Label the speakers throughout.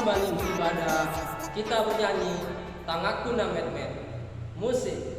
Speaker 1: kembali beribadah, kita bernyanyi Tangakuna Met-Met. Musik.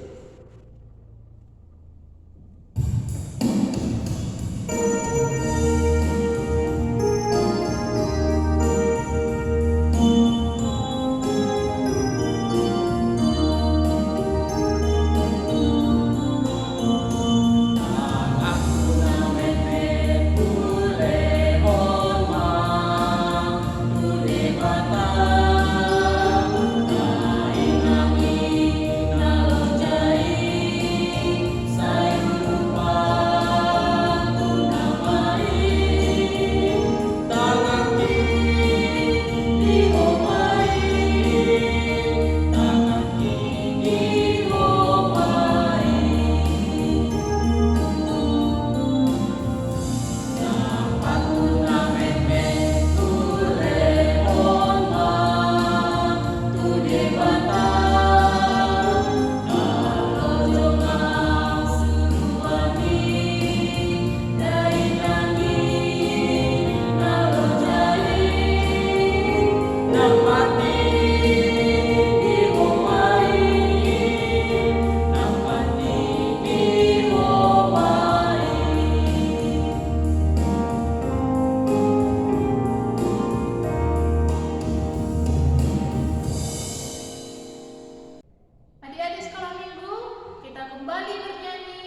Speaker 2: Adik-adik sekolah minggu, kita kembali bernyanyi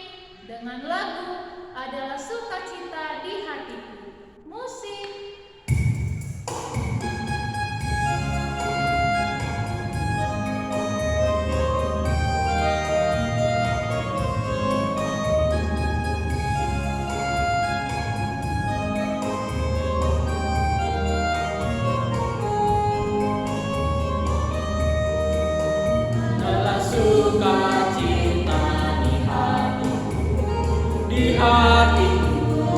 Speaker 2: dengan lagu Adalah Sukacita di Hatiku. Musik.
Speaker 1: Sukacita di hatiku,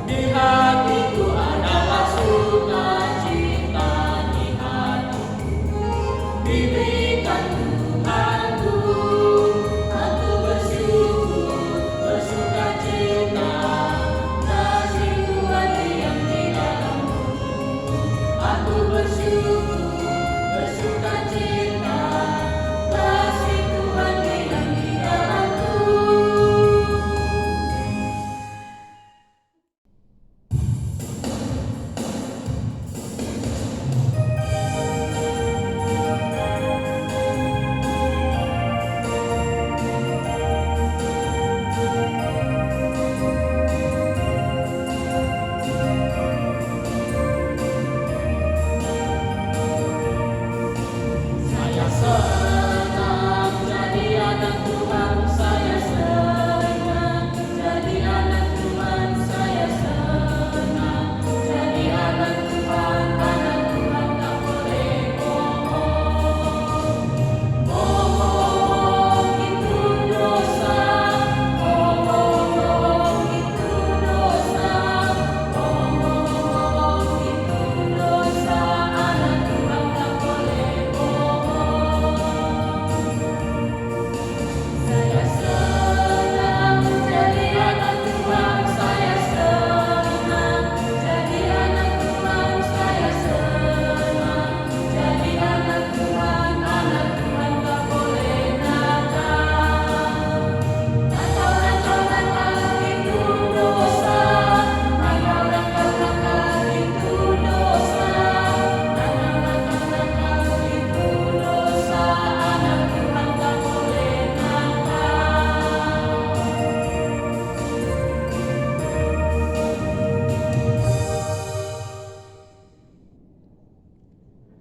Speaker 1: di hatiku adalah sukacita di hatiku. Diberikan Tuhanku, aku bersyukur, bersukacita, kasih Tuhan yang di dalamku. Aku bersyukur, bersukacita, kasih Tuhan yang di dalamku. Saya senang jadi anak Tuhan, saya senang jadi anak Tuhan, saya senang jadi anak Tuhan tak boleh bohong. Bohong itu dosa, bohong itu dosa, bohong itu dosa, anak Tuhan tak boleh bohong. Saya senang jadi anak Tuhan, saya senang jadi anak Tuhan, saya senang jadi anak Tuhan tak boleh nakal. Nakal itu dosa, nakal itu dosa, nakal itu dosa, anak Tuhan tak boleh nakal.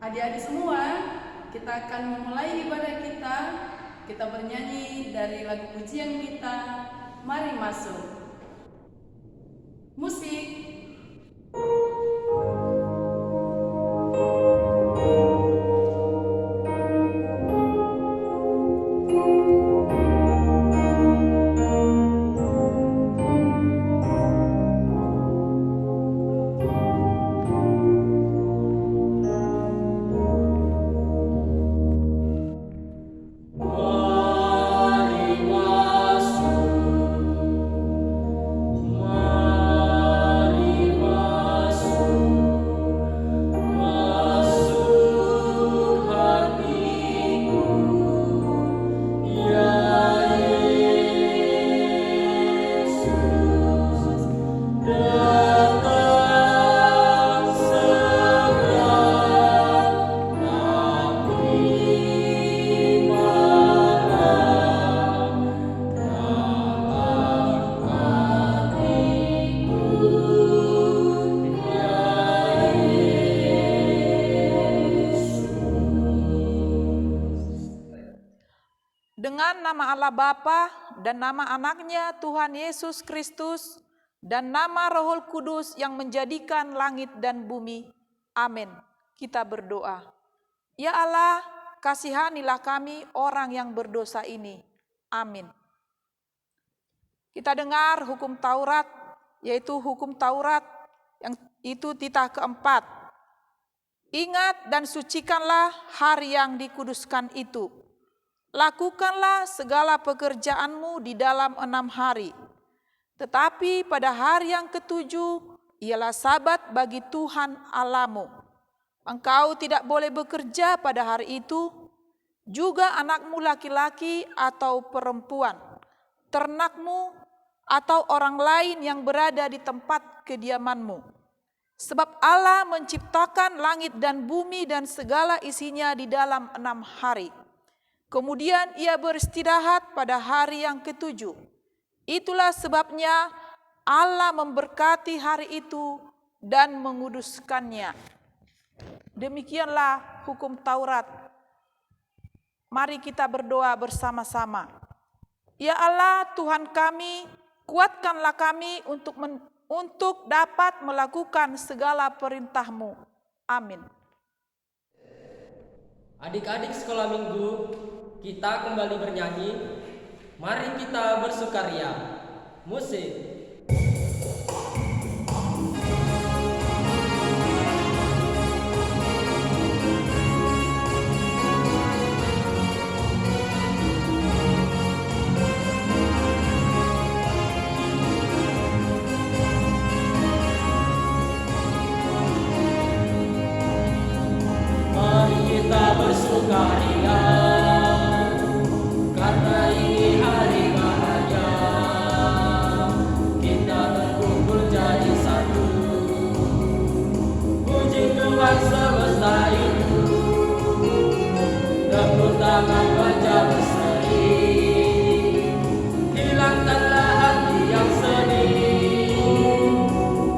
Speaker 3: Adik-adik semua, kita akan memulai ibadah kita. Kita bernyanyi dari lagu pujian kita, Mari Masuk. Musik.
Speaker 1: Mari masuk,
Speaker 4: Dengan nama Allah Bapa dan nama anaknya Tuhan Yesus Kristus dan nama Roh Kudus yang menjadikan langit dan bumi. Amin. Kita berdoa. Ya Allah, kasihanilah kami orang yang berdosa ini. Amin. Kita dengar hukum Taurat, yaitu hukum Taurat yang itu titah keempat. Ingat dan sucikanlah hari yang dikuduskan itu. Lakukanlah segala pekerjaanmu di dalam 6 hari. Tetapi pada hari yang ketujuh ialah sabat bagi Tuhan Allahmu. Engkau tidak boleh bekerja pada hari itu, juga anakmu laki-laki atau perempuan, ternakmu atau orang lain yang berada di tempat kediamanmu. Sebab Allah menciptakan langit dan bumi dan segala isinya di dalam 6 hari. Kemudian ia beristirahat pada hari yang ketujuh. Itulah sebabnya Allah memberkati hari itu dan menguduskannya. Demikianlah hukum Taurat. Mari kita berdoa bersama-sama. Ya Allah Tuhan kami, kuatkanlah kami untuk dapat melakukan segala perintah-Mu. Amin.
Speaker 5: Adik-adik sekolah minggu, kita kembali bernyanyi. Mari kita bersukaria. Musik.
Speaker 6: Mari kita bersukaria, karena ini hari bahagia. Kita berkumpul jadi satu, puji Tuhan semesta itu. Tepuk tangan wajah berseri, hilangkanlah hati yang sedih.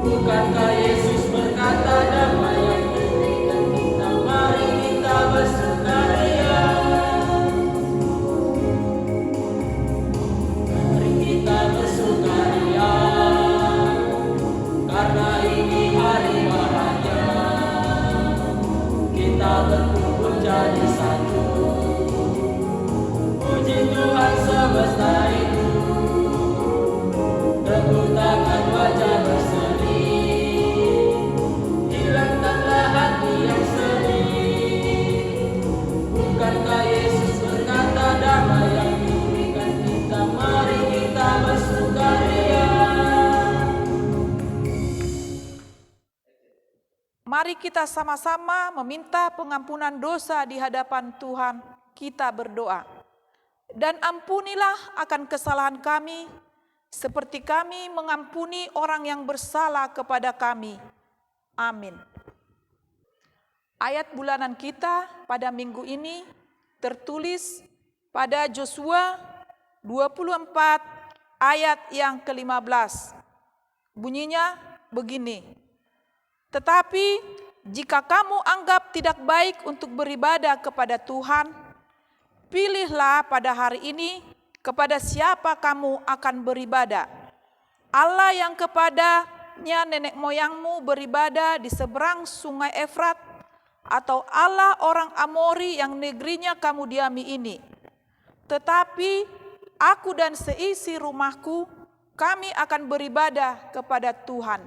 Speaker 6: Bukankah Yesus berkata damai yang diberikan kita? Mari kita bersukaria. Mari kita bersukaria, karena ini hari bahagia. Kita berkumpul jadi satu, puji Tuhan semesta itu. Tepuk tangan wajah berseri, hilangkanlah hati yang sedih. Bukankah Yesus berkata damai yang diberikan kita? Mari kita bersukaria.
Speaker 4: Mari kita sama-sama meminta pengampunan dosa di hadapan Tuhan. Kita berdoa. Dan ampunilah akan kesalahan kami, seperti kami mengampuni orang yang bersalah kepada kami. Amin. Ayat bulanan kita pada minggu ini tertulis pada Yosua 24 ayat yang ke-15. Bunyinya begini. Tetapi jika kamu anggap tidak baik untuk beribadah kepada Tuhan, pilihlah pada hari ini kepada siapa kamu akan beribadah. Allah yang kepadanya nenek moyangmu beribadah di seberang sungai Efrat, atau Allah orang Amori yang negerinya kamu diami ini. Tetapi aku dan seisi rumahku, kami akan beribadah kepada Tuhan.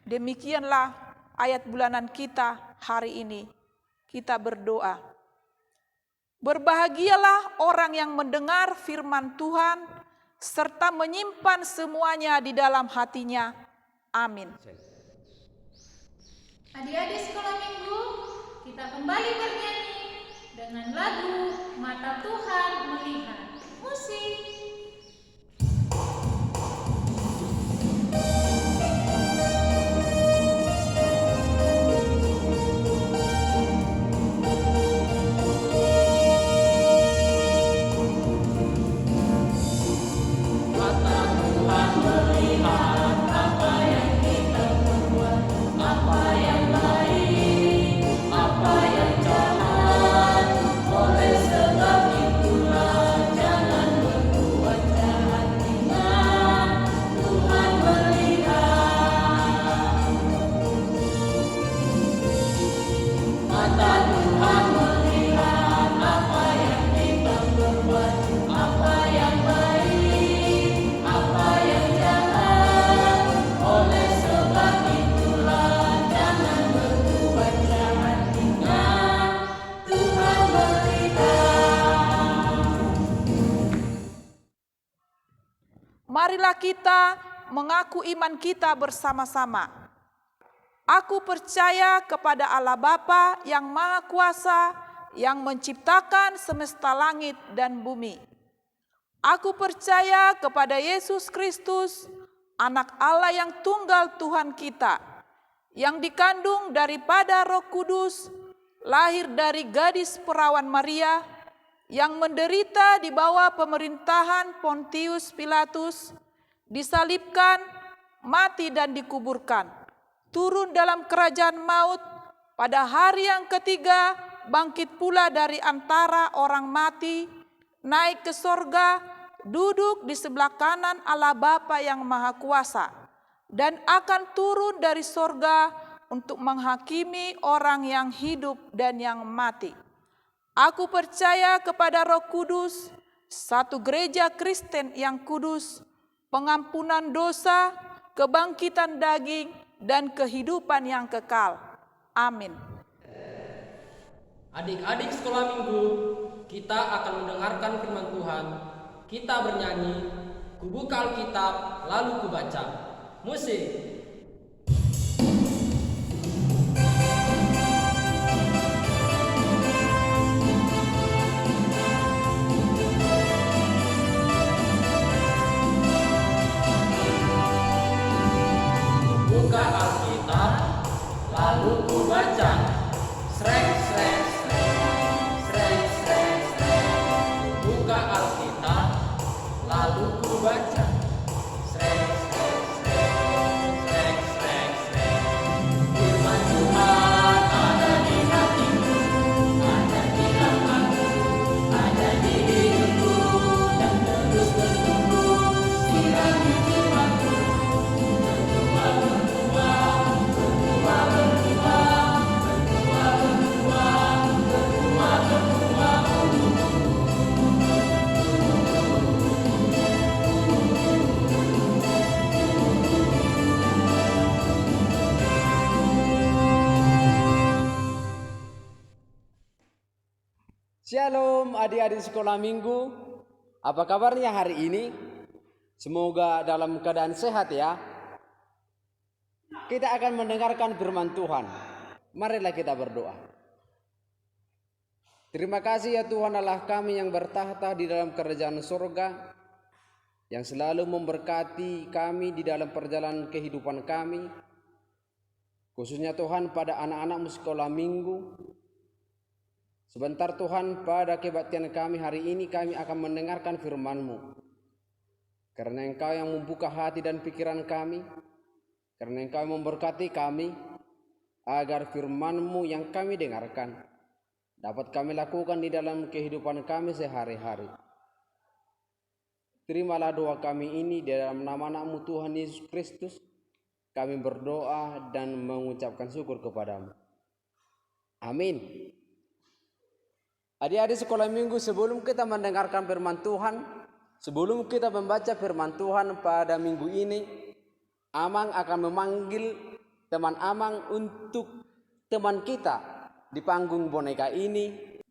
Speaker 4: Demikianlah ayat bulanan kita hari ini. Kita berdoa. Berbahagialah orang yang mendengar firman Tuhan, serta menyimpan semuanya di dalam hatinya. Amin.
Speaker 2: Adik-adik sekolah minggu, kita kembali bernyanyi dengan lagu Mata Tuhan Melihat. Musik.
Speaker 6: Mata Tuhan melihat apa yang kita perbuat, apa yang baik, apa yang jahat. Oleh sebab itulah
Speaker 4: marilah kita mengaku iman kita bersama-sama. Aku percaya kepada Allah Bapa yang Maha Kuasa, yang menciptakan semesta langit dan bumi. Aku percaya kepada Yesus Kristus, Anak Allah yang tunggal Tuhan kita, yang dikandung daripada Roh Kudus, lahir dari gadis perawan Maria, yang menderita di bawah pemerintahan Pontius Pilatus, disalibkan, mati dan dikuburkan, turun dalam kerajaan maut, pada hari yang ketiga bangkit pula dari antara orang mati, naik ke sorga, duduk di sebelah kanan Allah Bapa yang Maha Kuasa, dan akan turun dari sorga untuk menghakimi orang yang hidup dan yang mati. Aku percaya kepada Roh Kudus, satu gereja Kristen yang kudus, pengampunan dosa, kebangkitan daging, dan kehidupan yang kekal. Amin.
Speaker 5: Adik-adik sekolah minggu, kita akan mendengarkan firman Tuhan. Kita bernyanyi, kubuka Alkitab, lalu kubaca. Musik.
Speaker 6: Buka Alkitab, lalu ku baca. Srek, srek, srek, srek, srek, srek. Buka Alkitab, lalu ku baca. Srek, srek, srek, srek, srek, srek. Firman Tuhan ada di hatiku, ada di dalamku, ada di hidupku, dan terus bertumbuh sirami jiwaku.
Speaker 7: Shalom adik-adik sekolah minggu. Apa kabarnya hari ini? Semoga dalam keadaan sehat ya. Kita akan mendengarkan firman Tuhan. Marilah kita berdoa. Terima kasih ya Tuhan Allah kami yang bertahta di dalam kerajaan surga, yang selalu memberkati kami di dalam perjalanan kehidupan kami. Khususnya Tuhan pada anak-anak sekolah minggu. Sebentar Tuhan, pada kebaktian kami hari ini kami akan mendengarkan firman-Mu. Karena Engkau yang membuka hati dan pikiran kami, karena Engkau memberkati kami, agar firman-Mu yang kami dengarkan dapat kami lakukan di dalam kehidupan kami sehari-hari. Terimalah doa kami ini di dalam nama anak-Mu Tuhan Yesus Kristus. Kami berdoa dan mengucapkan syukur kepadamu. Amin. Adik-adik sekolah minggu, sebelum kita mendengarkan firman Tuhan, sebelum kita membaca firman Tuhan pada minggu ini, Amang akan memanggil teman Amang untuk teman kita di panggung boneka ini,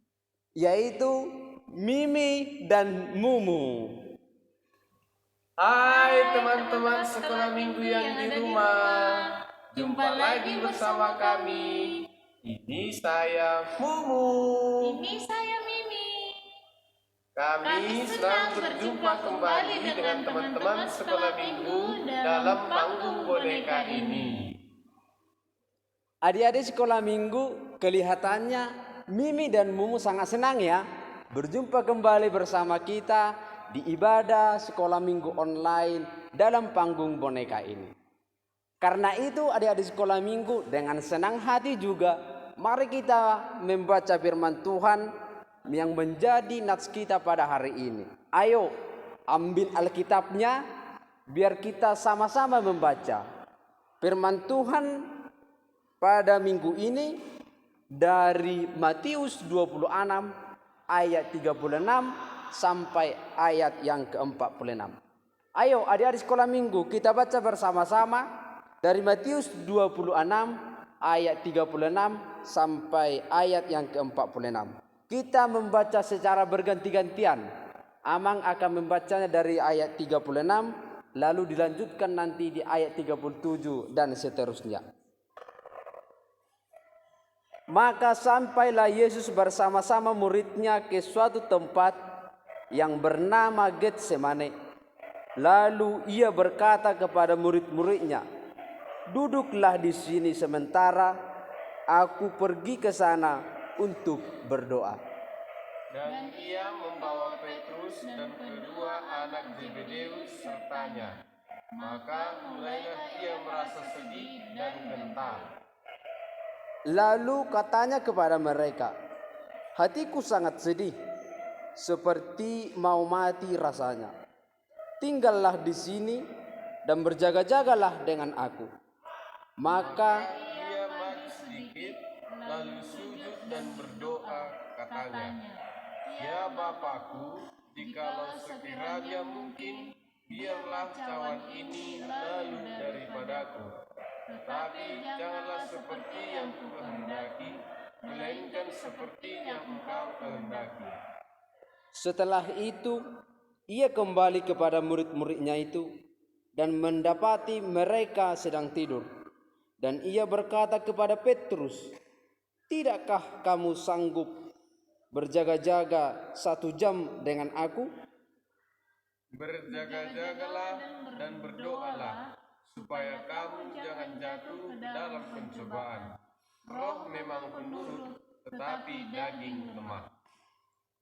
Speaker 7: yaitu Mimi dan Mumu.
Speaker 8: Hai teman-teman sekolah minggu yang di rumah, jumpa lagi bersama kami. Ini saya Mumu.
Speaker 2: Ini saya Mimi.
Speaker 8: Kami senang berjumpa kembali dengan teman-teman sekolah minggu dalam panggung boneka ini.
Speaker 7: Adik-adik sekolah minggu, kelihatannya Mimi dan Mumu sangat senang ya berjumpa kembali bersama kita di ibadah sekolah minggu online dalam panggung boneka ini. Karena itu adik-adik sekolah minggu, dengan senang hati juga mari kita membaca firman Tuhan yang menjadi nats kita pada hari ini. Ayo ambil Alkitabnya biar kita sama-sama membaca firman Tuhan pada minggu ini dari Matius 26 ayat 36 sampai ayat yang ke-46. Ayo adik-adik sekolah minggu, kita baca bersama-sama dari Matius 26 ayat 36 sampai ayat yang ke-46. Kita membaca secara berganti-gantian. Amang akan membacanya dari ayat 36, lalu dilanjutkan nanti di ayat 37 dan seterusnya. Maka sampailah Yesus bersama-sama muridnya ke suatu tempat yang bernama Getsemane. Lalu ia berkata kepada murid-muridnya, "Duduklah di sini sementara aku pergi ke sana untuk berdoa."
Speaker 8: Dan ia membawa Petrus dan kedua anak Zebedeus sertanya. Maka mulailah ia merasa sedih dan gentar.
Speaker 7: Lalu katanya kepada mereka, "Hatiku sangat sedih, seperti mau mati rasanya. Tinggallah di sini dan berjaga-jagalah dengan aku." Maka
Speaker 8: Ia maju sedikit, lalu sujud dan berdoa, katanya, "Ya Bapakku, jikalau sekiranya mungkin, biarlah cawan ini lalu daripadaku. Tetapi janganlah seperti yang kukehendaki, melainkan seperti yang Engkau kehendaki."
Speaker 7: setelah itu ia kembali kepada murid-muridnya itu dan mendapati mereka sedang tidur. Dan ia berkata kepada Petrus, "Tidakkah kamu sanggup berjaga-jaga 1 jam dengan aku?
Speaker 8: Berjaga-jagalah dan berdoalah, supaya kamu jangan jatuh ke dalam pencobaan. Roh memang penurut, tetapi daging lemah."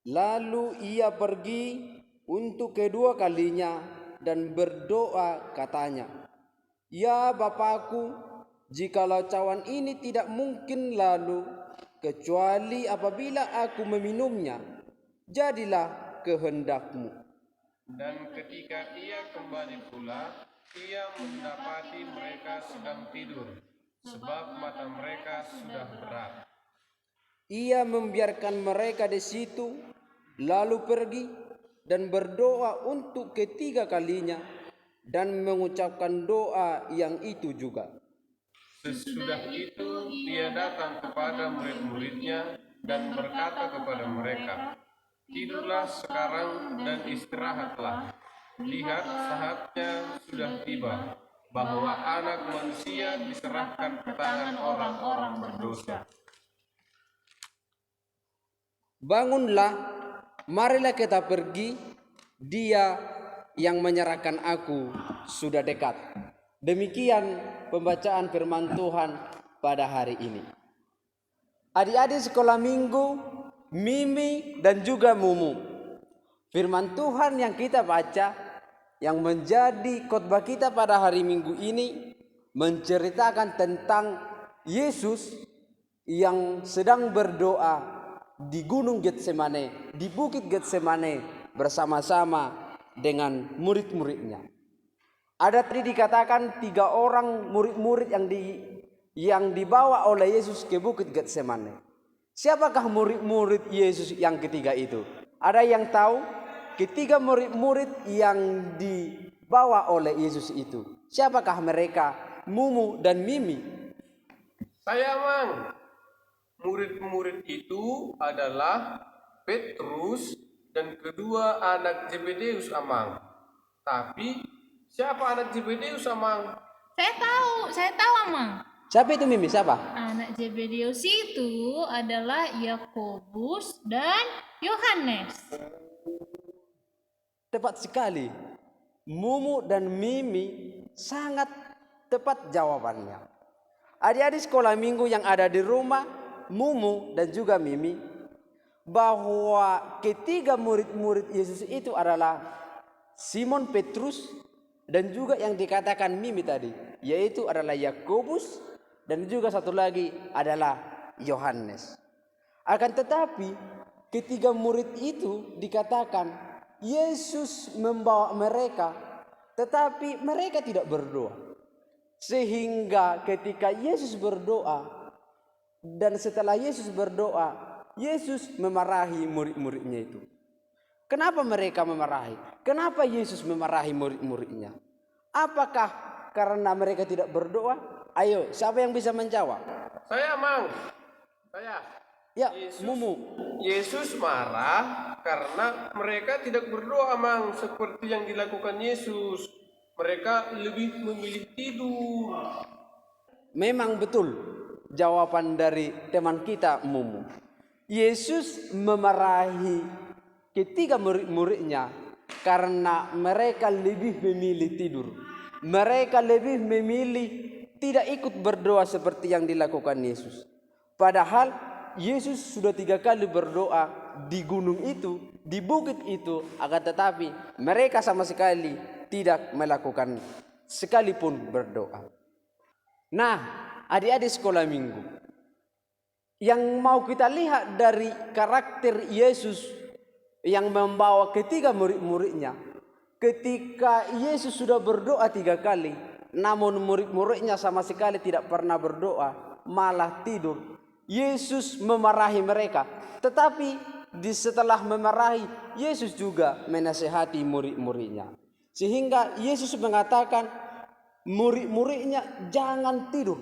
Speaker 7: Lalu ia pergi untuk kedua kalinya dan berdoa katanya, "Ya Bapakku, jikalau cawan ini tidak mungkin lalu, kecuali apabila aku meminumnya, jadilah kehendak-Mu."
Speaker 8: Dan ketika ia kembali pula, ia mendapati mereka sedang tidur, sebab mata mereka sudah berat.
Speaker 7: Ia membiarkan mereka di situ, lalu pergi dan berdoa untuk ketiga kalinya dan mengucapkan doa yang itu juga.
Speaker 8: Sesudah itu ia datang kepada murid-muridnya dan berkata kepada mereka, "Tidurlah sekarang dan istirahatlah. Lihat, saatnya sudah tiba, bahwa Anak Manusia diserahkan ke tangan orang-orang berdosa.
Speaker 7: Bangunlah, marilah kita pergi, Dia yang menyerahkan aku sudah dekat." Demikian pembacaan firman Tuhan pada hari ini. Adik-adik sekolah minggu, Mimi dan juga Mumu, firman Tuhan yang kita baca, yang menjadi khotbah kita pada hari Minggu ini, menceritakan tentang Yesus yang sedang berdoa di Gunung Getsemane, di Bukit Getsemane bersama-sama dengan murid-muridnya. Ada tadi dikatakan 3 orang murid-murid yang dibawa oleh Yesus ke Bukit Getsemane. Siapakah murid-murid Yesus yang ketiga itu? Ada yang tahu? Ketiga murid-murid yang dibawa oleh Yesus itu, siapakah mereka? Mumu dan Mimi.
Speaker 8: Saya Mang, murid-murid itu adalah Petrus dan kedua anak Zebedeus Amang. Tapi siapa anak Zebedeus Amang?
Speaker 2: Saya tahu Amang.
Speaker 7: Siapa itu Mimi? Siapa?
Speaker 2: Anak Zebedeus itu adalah Yakobus dan Yohanes.
Speaker 7: Tepat sekali. Mumu dan Mimi sangat tepat jawabannya. Adik-adik sekolah minggu yang ada di rumah, Mumu dan juga Mimi, bahwa ketiga murid-murid Yesus itu adalah Simon Petrus dan juga yang dikatakan Mimi tadi, yaitu adalah Yakobus dan juga satu lagi adalah Yohanes. Akan tetapi ketiga murid itu dikatakan Yesus membawa mereka, tetapi mereka tidak berdoa. Sehingga ketika Yesus berdoa dan setelah Yesus berdoa, Yesus memarahi murid-muridnya itu. Kenapa mereka memarahi? Kenapa Yesus memarahi murid-muridnya? Apakah karena mereka tidak berdoa? Ayo, siapa yang bisa menjawab?
Speaker 8: Saya Mang. Saya.
Speaker 7: Ya, Mumu.
Speaker 8: Yesus marah karena mereka tidak berdoa Mang seperti yang dilakukan Yesus. mereka lebih memilih tidur.
Speaker 7: Memang betul jawaban dari teman kita Mumu. Yesus memarahi ketiga murid-muridnya karena mereka lebih memilih tidur. Mereka lebih memilih tidak ikut berdoa seperti yang dilakukan Yesus. Padahal Yesus sudah 3 kali berdoa di gunung itu, di bukit itu, akan tetapi mereka sama sekali tidak melakukan sekalipun berdoa. Nah, adik-adik sekolah minggu, yang mau kita lihat dari karakter Yesus yang membawa ketiga murid-muridnya, ketika Yesus sudah berdoa 3 kali, namun murid-muridnya sama sekali tidak pernah berdoa, malah tidur. Yesus memarahi mereka, tetapi setelah memarahi, Yesus juga menasihati murid-muridnya. Sehingga Yesus mengatakan murid-muridnya jangan tidur.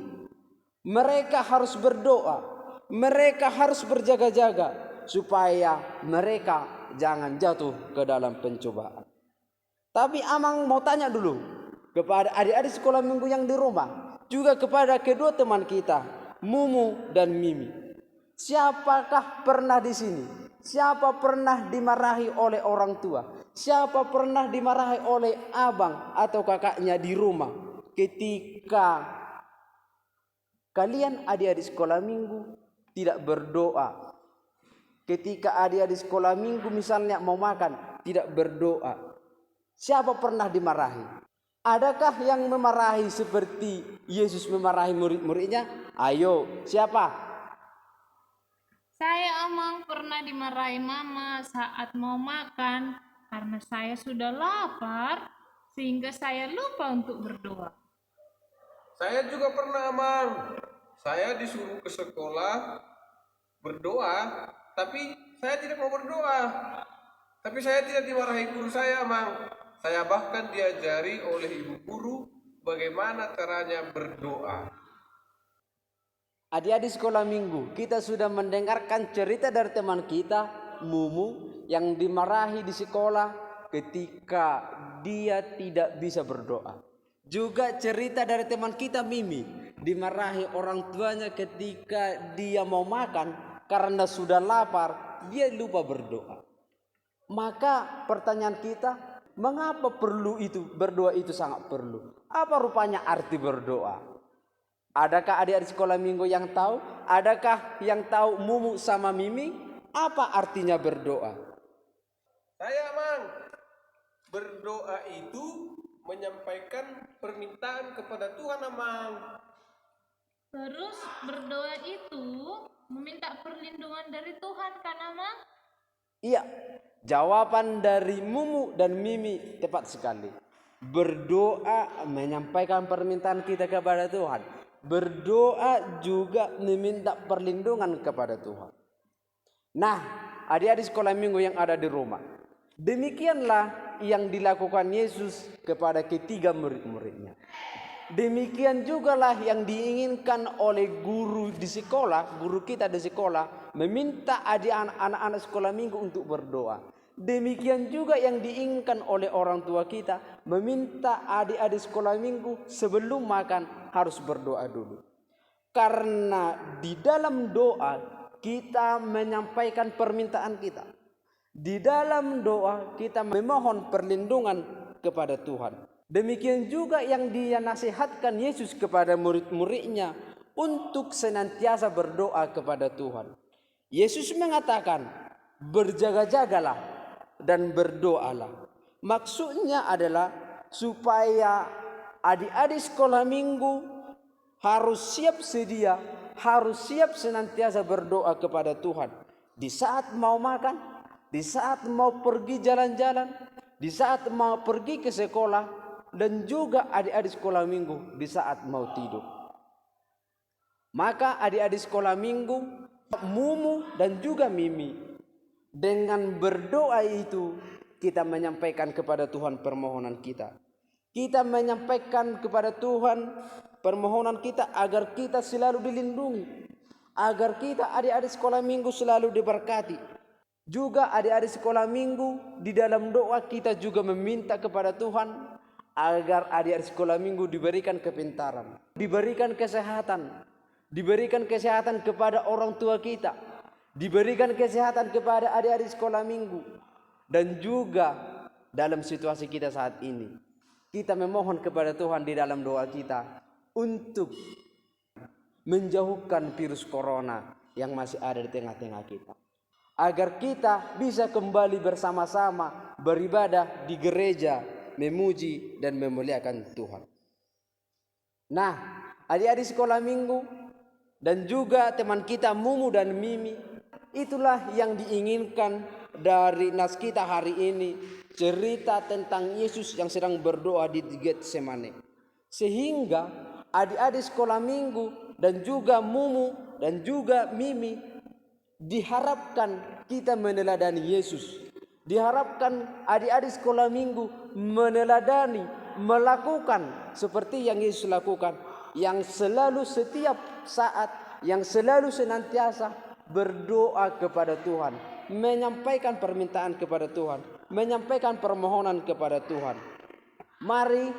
Speaker 7: Mereka harus berdoa, mereka harus berjaga-jaga supaya mereka jangan jatuh ke dalam pencobaan. Tapi Amang mau tanya dulu kepada adik-adik sekolah minggu yang di rumah, juga kepada kedua teman kita, Mumu dan Mimi. Siapakah pernah di sini? Siapa pernah dimarahi oleh orang tua? Siapa pernah dimarahi oleh abang atau kakaknya di rumah ketika kalian adik-adik sekolah minggu tidak berdoa? Ketika adik-adik sekolah minggu misalnya mau makan tidak berdoa. Siapa pernah dimarahi? Adakah yang memarahi seperti Yesus memarahi murid-muridnya? Ayo, siapa?
Speaker 2: Saya Amang pernah dimarahi mama saat mau makan karena saya sudah lapar sehingga saya lupa untuk berdoa.
Speaker 8: Saya juga pernah, Amang. Saya disuruh ke sekolah berdoa, tapi saya tidak mau berdoa. Tapi saya tidak dimarahi guru saya, Amang. Saya bahkan diajari oleh ibu guru bagaimana caranya berdoa.
Speaker 7: Adik-adik sekolah minggu, kita sudah mendengarkan cerita dari teman kita, Mumu, yang dimarahi di sekolah ketika dia tidak bisa berdoa. Juga cerita dari teman kita, Mimi, dimarahi orang tuanya ketika dia mau makan karena sudah lapar, dia lupa berdoa. Maka pertanyaan kita, mengapa perlu itu? Berdoa itu sangat perlu. Apa rupanya arti berdoa? Adakah adik-adik sekolah minggu yang tahu? Adakah yang tahu Mumu sama Mimi? Apa artinya berdoa?
Speaker 8: Saya, Mang, berdoa itu menyampaikan permintaan kepada Tuhan, Amang.
Speaker 2: Terus berdoa itu meminta perlindungan dari Tuhan kan Amang?
Speaker 7: Iya, jawaban dari Mumu dan Mimi tepat sekali. Berdoa menyampaikan permintaan kita kepada Tuhan. Berdoa juga meminta perlindungan kepada Tuhan. Nah, adik-adik sekolah minggu yang ada di rumah, demikianlah yang dilakukan Yesus kepada ketiga murid-muridnya. Demikian jugalah yang diinginkan oleh guru di sekolah, guru kita di sekolah, meminta anak-anak sekolah minggu untuk berdoa. Demikian juga yang diinginkan oleh orang tua kita, meminta adik-adik sekolah minggu sebelum makan harus berdoa dulu. Karena di dalam doa kita menyampaikan permintaan kita. Di dalam doa kita memohon perlindungan kepada Tuhan. Demikian juga yang dia nasihatkan Yesus kepada murid-muridnya untuk senantiasa berdoa kepada Tuhan. Yesus mengatakan, berjaga-jagalah dan berdoalah. Maksudnya adalah supaya adik-adik sekolah minggu harus siap sedia, harus siap senantiasa berdoa kepada Tuhan. Di saat mau makan, di saat mau pergi jalan-jalan, di saat mau pergi ke sekolah, dan juga adik-adik sekolah minggu di saat mau tidur. Maka adik-adik sekolah minggu, Mumu dan juga Mimi, dengan berdoa itu kita menyampaikan kepada Tuhan permohonan kita. Kita menyampaikan kepada Tuhan permohonan kita agar kita selalu dilindungi, agar kita adik-adik sekolah minggu selalu diberkati. Juga adik-adik sekolah minggu di dalam doa kita juga meminta kepada Tuhan agar adik-adik sekolah minggu diberikan kepintaran, diberikan kesehatan kepada orang tua kita, diberikan kesehatan kepada adik-adik sekolah minggu. Dan juga dalam situasi kita saat ini, kita memohon kepada Tuhan di dalam doa kita untuk menjauhkan virus corona yang masih ada di tengah-tengah kita, agar kita bisa kembali bersama-sama beribadah di gereja, memuji dan memuliakan Tuhan. Nah, adik-adik sekolah minggu dan juga teman kita Mumu dan Mimi, itulah yang diinginkan dari nas kita hari ini, cerita tentang Yesus yang sedang berdoa di Getsemane. Sehingga adik-adik sekolah minggu dan juga Mumu dan juga Mimi diharapkan kita meneladani Yesus. Diharapkan adik-adik sekolah minggu meneladani, melakukan seperti yang Yesus lakukan, yang selalu setiap saat, yang selalu senantiasa berdoa kepada Tuhan, menyampaikan permintaan kepada Tuhan, menyampaikan permohonan kepada Tuhan. Mari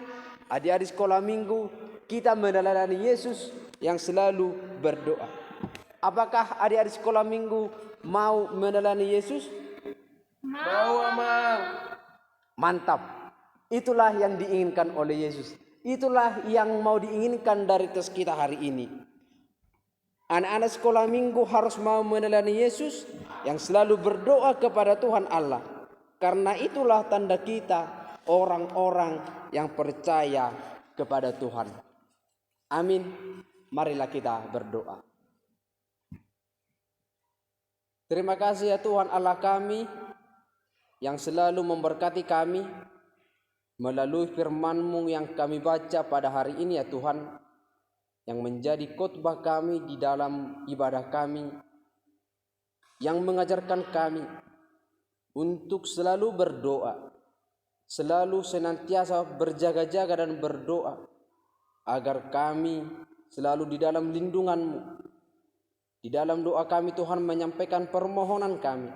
Speaker 7: adik-adik sekolah minggu kita meneladani Yesus yang selalu berdoa. Apakah adik-adik sekolah minggu mau meneladani Yesus?
Speaker 8: Mau, Amang.
Speaker 7: Mantap. Itulah yang diinginkan oleh Yesus. Itulah yang mau diinginkan dari tes kita hari ini. Anak-anak sekolah minggu harus mau meneladani Yesus yang selalu berdoa kepada Tuhan Allah. Karena itulah tanda kita orang-orang yang percaya kepada Tuhan. Amin. Marilah kita berdoa. Terima kasih ya Tuhan Allah kami yang selalu memberkati kami melalui firman-Mu yang kami baca pada hari ini ya Tuhan, yang menjadi khotbah kami di dalam ibadah kami, yang mengajarkan kami untuk selalu berdoa, selalu senantiasa berjaga-jaga dan berdoa, agar kami selalu di dalam lindungan-Mu. Di dalam doa kami Tuhan menyampaikan permohonan kami.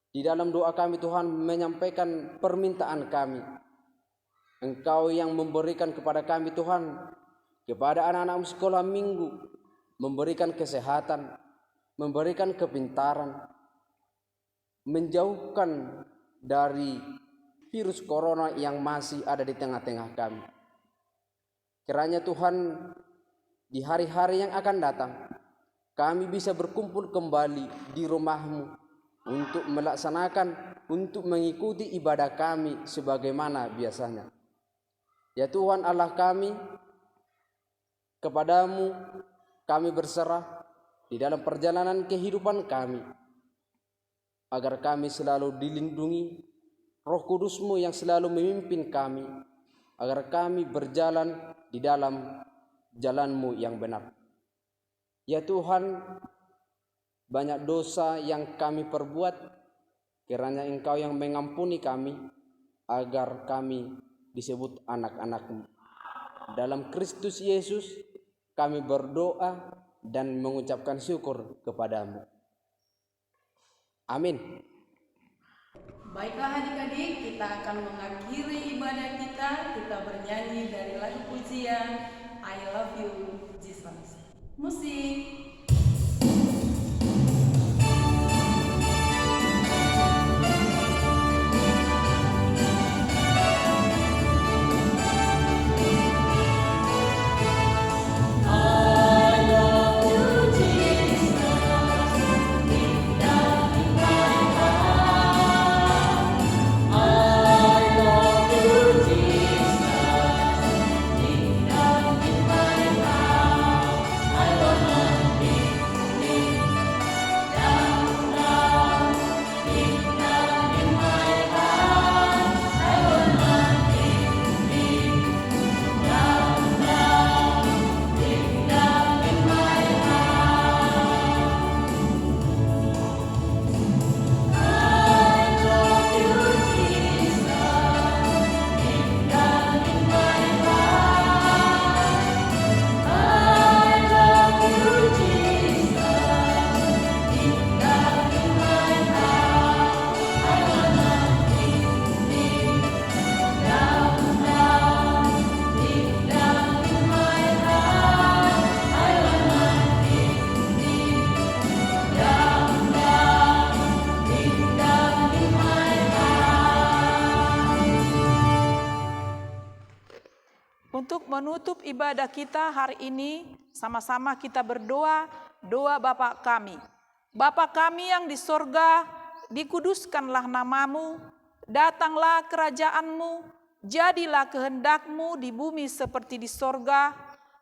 Speaker 7: Di dalam doa kami Tuhan menyampaikan permintaan kami. Engkau yang memberikan kepada kami Tuhan, kepada anak-anak sekolah minggu, memberikan kesehatan, memberikan kepintaran, menjauhkan dari virus corona yang masih ada di tengah-tengah kami. Kiranya Tuhan di hari-hari yang akan datang, kami bisa berkumpul kembali di rumah-Mu untuk melaksanakan, untuk mengikuti ibadah kami sebagaimana biasanya. Ya Tuhan Allah kami, kepadamu kami berserah di dalam perjalanan kehidupan kami, agar kami selalu dilindungi Roh Kudus-Mu yang selalu memimpin kami, agar kami berjalan di dalam jalan-Mu yang benar. Ya Tuhan, banyak dosa yang kami perbuat, kiranya Engkau yang mengampuni kami, agar kami disebut anak-anak-Mu. Dalam Kristus Yesus kami berdoa dan mengucapkan syukur kepadamu. Amin.
Speaker 3: Baiklah adik-adik, kita akan mengakhiri ibadah kita. Kita bernyanyi dari lagu pujian I Love You Jesus. Musik.
Speaker 1: I
Speaker 4: menutup ibadah kita hari ini, sama-sama kita berdoa, doa Bapa kami. Bapa kami yang di sorga, dikuduskanlah namamu, datanglah kerajaanmu, jadilah kehendakmu di bumi seperti di sorga.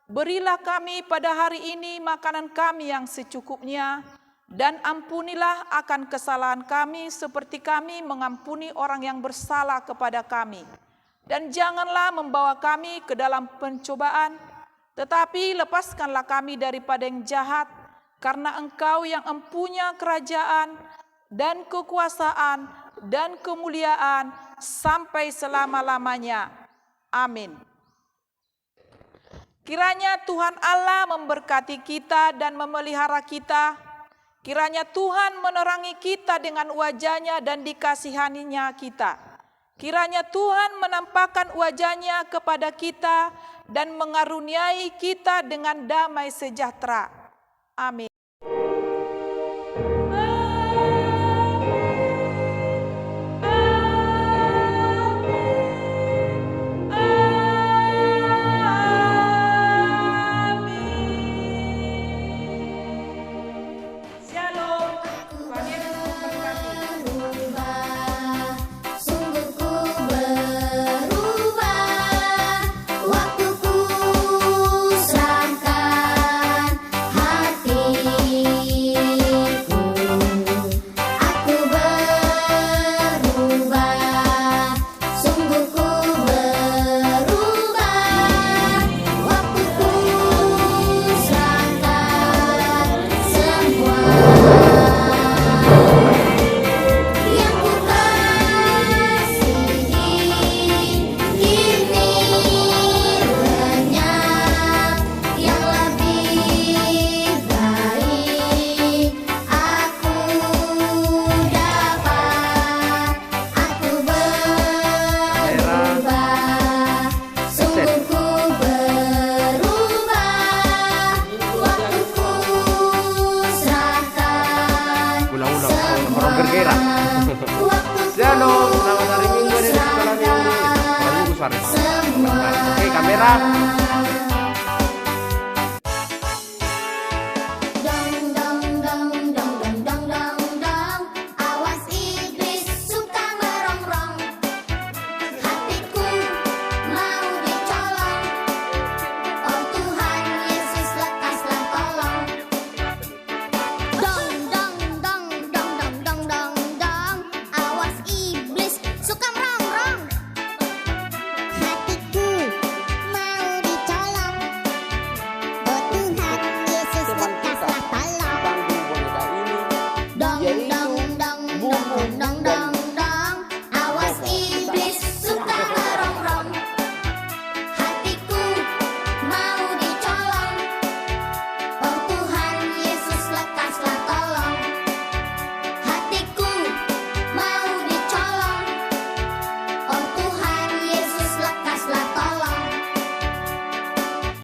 Speaker 4: Berilah kami pada hari ini makanan kami yang secukupnya, dan ampunilah akan kesalahan kami seperti kami mengampuni orang yang bersalah kepada kami. Dan janganlah membawa kami ke dalam pencobaan, tetapi lepaskanlah kami daripada yang jahat, karena Engkau yang empunya kerajaan dan kekuasaan dan kemuliaan sampai selama-lamanya. Amin. Kiranya Tuhan Allah memberkati kita dan memelihara kita. Kiranya Tuhan menerangi kita dengan wajah-Nya dan dikasihaninya kita. Kiranya Tuhan menampakkan wajah-Nya kepada kita dan mengaruniai kita dengan damai sejahtera. Amin.
Speaker 7: Shalom, selamat hari Minggu dari sekolah minggu. Oke, kamera.